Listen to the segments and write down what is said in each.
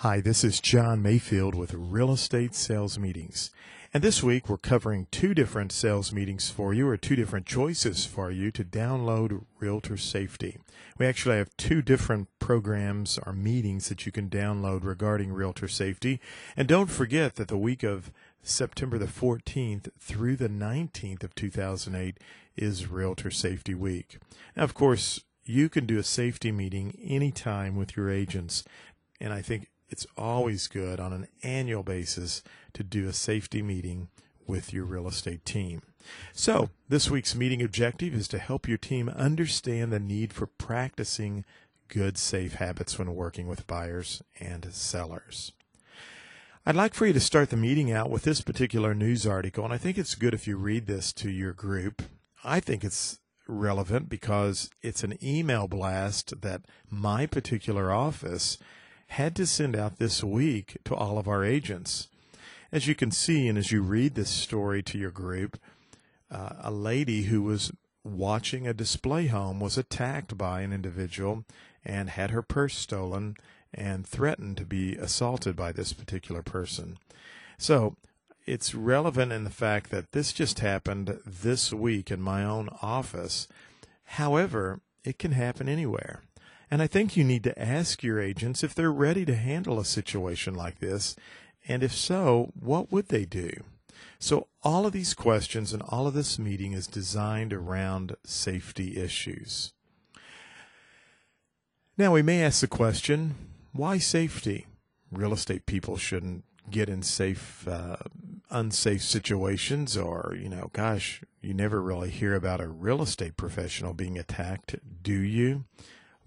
Hi, this is John Mayfield with Real Estate Sales Meetings. And this week we're covering two different sales meetings for you, or two different choices for you to download Realtor Safety. We actually have two different programs or meetings that you can download regarding Realtor Safety. And don't forget that the week of September the 14th through the 19th of 2008 is Realtor Safety Week. Now, of course, you can do a safety meeting anytime with your agents. And I think it's always good on an annual basis to do a safety meeting with your real estate team. So this week's meeting objective is to help your team understand the need for practicing good, safe habits when working with buyers and sellers. I'd like for you to start the meeting out with this particular news article, and I think it's good if you read this to your group. I think it's relevant because it's an email blast that my particular office had to send out this week to all of our agents. As you can see, and as you read this story to your group, a lady who was watching a display home was attacked by an individual and had her purse stolen and threatened to be assaulted by this particular person. So it's relevant in the fact that this just happened this week in my own office. However, it can happen anywhere. And I think you need to ask your agents if they're ready to handle a situation like this, and if so, what would they do? So all of these questions and all of this meeting is designed around safety issues. Now, we may ask the question, why safety? Real estate people shouldn't get in unsafe situations, or, gosh, you never really hear about a real estate professional being attacked, do you?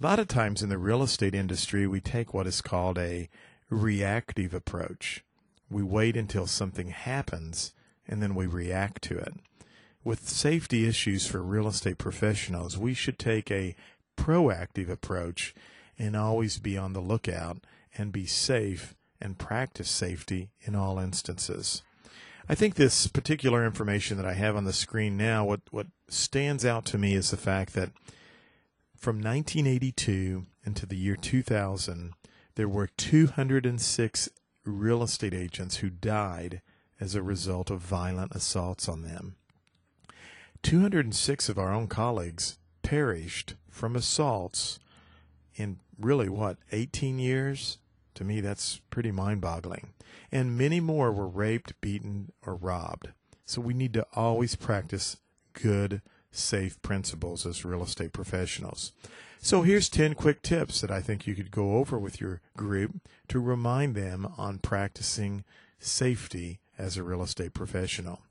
A lot of times in the real estate industry, we take what is called a reactive approach. We wait until something happens, and then we react to it. With safety issues for real estate professionals, we should take a proactive approach and always be on the lookout and be safe and practice safety in all instances. I think this particular information that I have on the screen now, what stands out to me is the fact that from 1982 into the year 2000, there were 206 real estate agents who died as a result of violent assaults on them. 206 of our own colleagues perished from assaults in really, 18 years? To me, that's pretty mind-boggling. And many more were raped, beaten, or robbed. So we need to always practice good, safe principles as real estate professionals. So here's 10 quick tips that I think you could go over with your group to remind them on practicing safety as a real estate professional.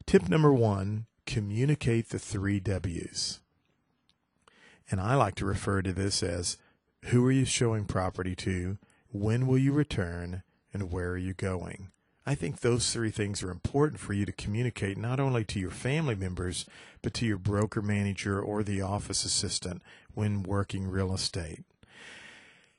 Tip number 1, communicate the 3 W's. And I like to refer to this as, who are you showing property to, when will you return, and where are you going? I think those 3 things are important for you to communicate not only to your family members, but to your broker manager or the office assistant when working real estate.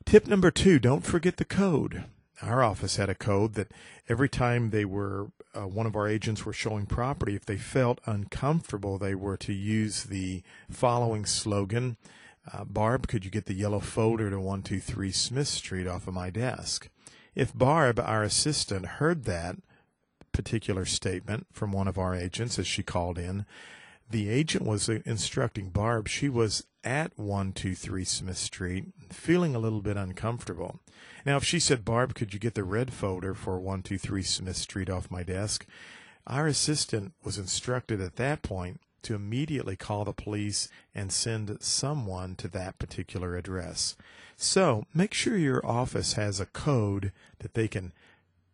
Tip number 2, don't forget the code. Our office had a code that every time one of our agents were showing property, if they felt uncomfortable, they were to use the following slogan, Barb, could you get the yellow folder to 123 Smith Street off of my desk? If Barb, our assistant, heard that particular statement from one of our agents as she called in, the agent was instructing Barb she was at 123 Smith Street, feeling a little bit uncomfortable. Now, if she said, Barb, could you get the red folder for 123 Smith Street off my desk? Our assistant was instructed at that point to immediately call the police and send someone to that particular address. So make sure your office has a code that they can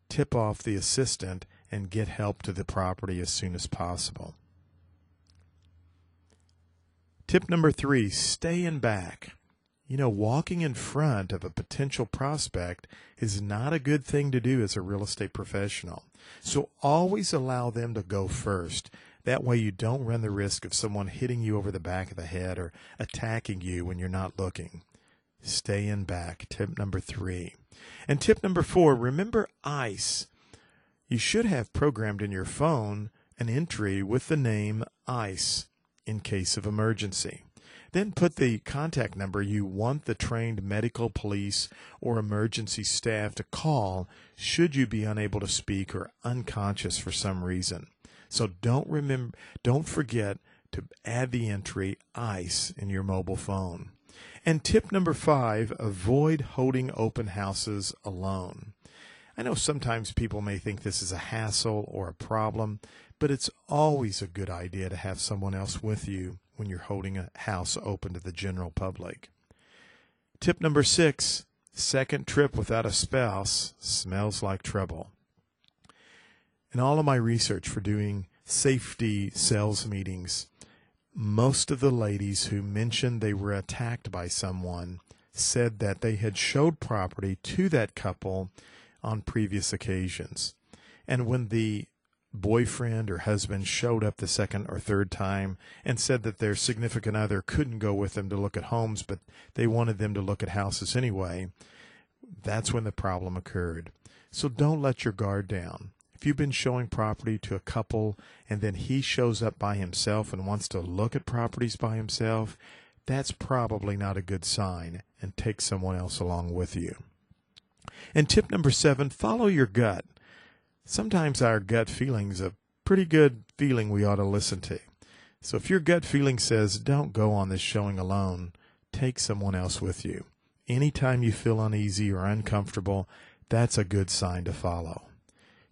tip off the assistant and get help to the property as soon as possible. Tip number 3, stay in back. Walking in front of a potential prospect is not a good thing to do as a real estate professional. So always allow them to go first. That way you don't run the risk of someone hitting you over the back of the head or attacking you when you're not looking. Stay in back. Tip number 3. And tip number 4, remember ICE. You should have programmed in your phone an entry with the name ICE in case of emergency. Then put the contact number you want the trained medical, police, or emergency staff to call should you be unable to speak or unconscious for some reason. So don't forget to add the entry ICE in your mobile phone. And tip number 5, avoid holding open houses alone. I know sometimes people may think this is a hassle or a problem, but it's always a good idea to have someone else with you when you're holding a house open to the general public. Tip number 6, second trip without a spouse smells like trouble. In all of my research for doing safety sales meetings, most of the ladies who mentioned they were attacked by someone said that they had showed property to that couple on previous occasions. And when the boyfriend or husband showed up the second or third time and said that their significant other couldn't go with them to look at homes, but they wanted them to look at houses anyway, that's when the problem occurred. So don't let your guard down. If you've been showing property to a couple and then he shows up by himself and wants to look at properties by himself, that's probably not a good sign, and take someone else along with you. And tip number 7, follow your gut. Sometimes our gut feeling is a pretty good feeling we ought to listen to. So if your gut feeling says don't go on this showing alone, take someone else with you. Anytime you feel uneasy or uncomfortable, that's a good sign to follow.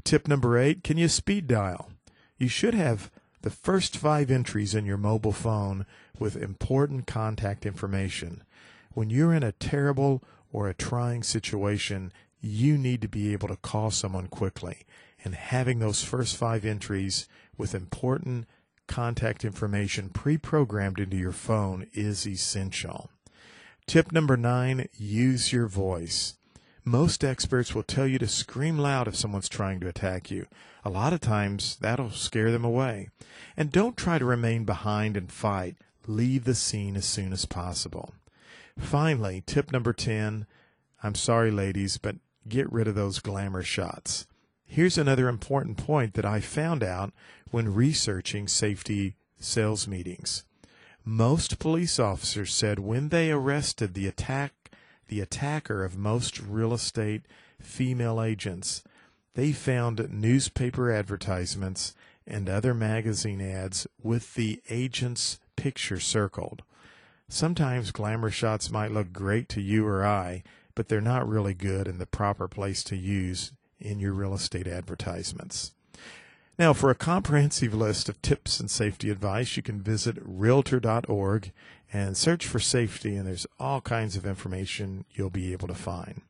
Tip number 8, can you speed dial? You should have the first 5 entries in your mobile phone with important contact information. When you're in a terrible or a trying situation, you need to be able to call someone quickly. And having those first 5 entries with important contact information pre-programmed into your phone is essential. Tip number 9, use your voice. Most experts will tell you to scream loud if someone's trying to attack you. A lot of times that'll scare them away. And don't try to remain behind and fight. Leave the scene as soon as possible. Finally, tip number 10, I'm sorry ladies, but get rid of those glamour shots. Here's another important point that I found out when researching safety sales meetings. Most police officers said when they arrested the attacker of most real estate female agents, they found newspaper advertisements and other magazine ads with the agent's picture circled. Sometimes glamour shots might look great to you or I, but they're not really good and the proper place to use in your real estate advertisements. Now, for a comprehensive list of tips and safety advice, you can visit realtor.org and search for safety, and there's all kinds of information you'll be able to find.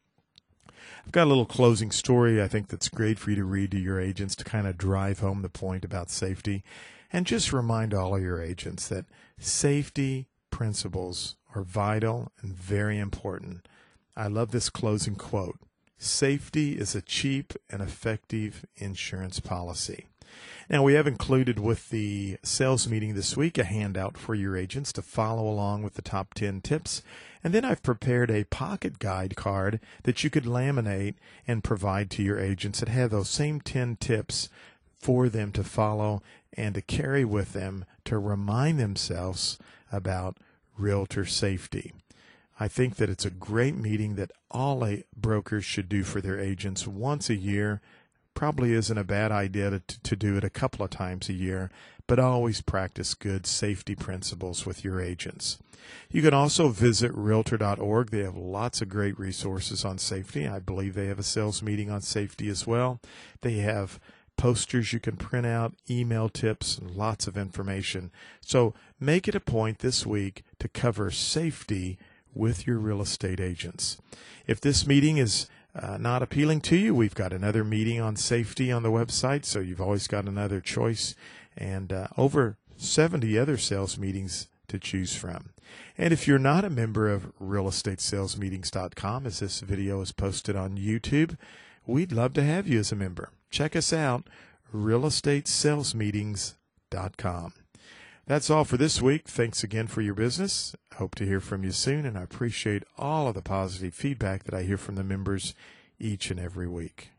I've got a little closing story I think that's great for you to read to your agents to kind of drive home the point about safety, and just remind all of your agents that safety principles are vital and very important. I love this closing quote. Safety is a cheap and effective insurance policy. Now, we have included with the sales meeting this week a handout for your agents to follow along with the top 10 tips. And then I've prepared a pocket guide card that you could laminate and provide to your agents that have those same 10 tips for them to follow and to carry with them to remind themselves about realtor safety. I think that it's a great meeting that all brokers should do for their agents once a year. Probably isn't a bad idea to do it a couple of times a year, but always practice good safety principles with your agents. You can also visit realtor.org. They have lots of great resources on safety. I believe they have a sales meeting on safety as well. They have posters you can print out, email tips, and lots of information. So make it a point this week to cover safety with your real estate agents. If this meeting is not appealing to you, we've got another meeting on safety on the website, so you've always got another choice, and over 70 other sales meetings to choose from. And if you're not a member of realestatesalesmeetings.com, as this video is posted on YouTube, we'd love to have you as a member. Check us out, realestatesalesmeetings.com. That's all for this week. Thanks again for your business. Hope to hear from you soon, and I appreciate all of the positive feedback that I hear from the members each and every week.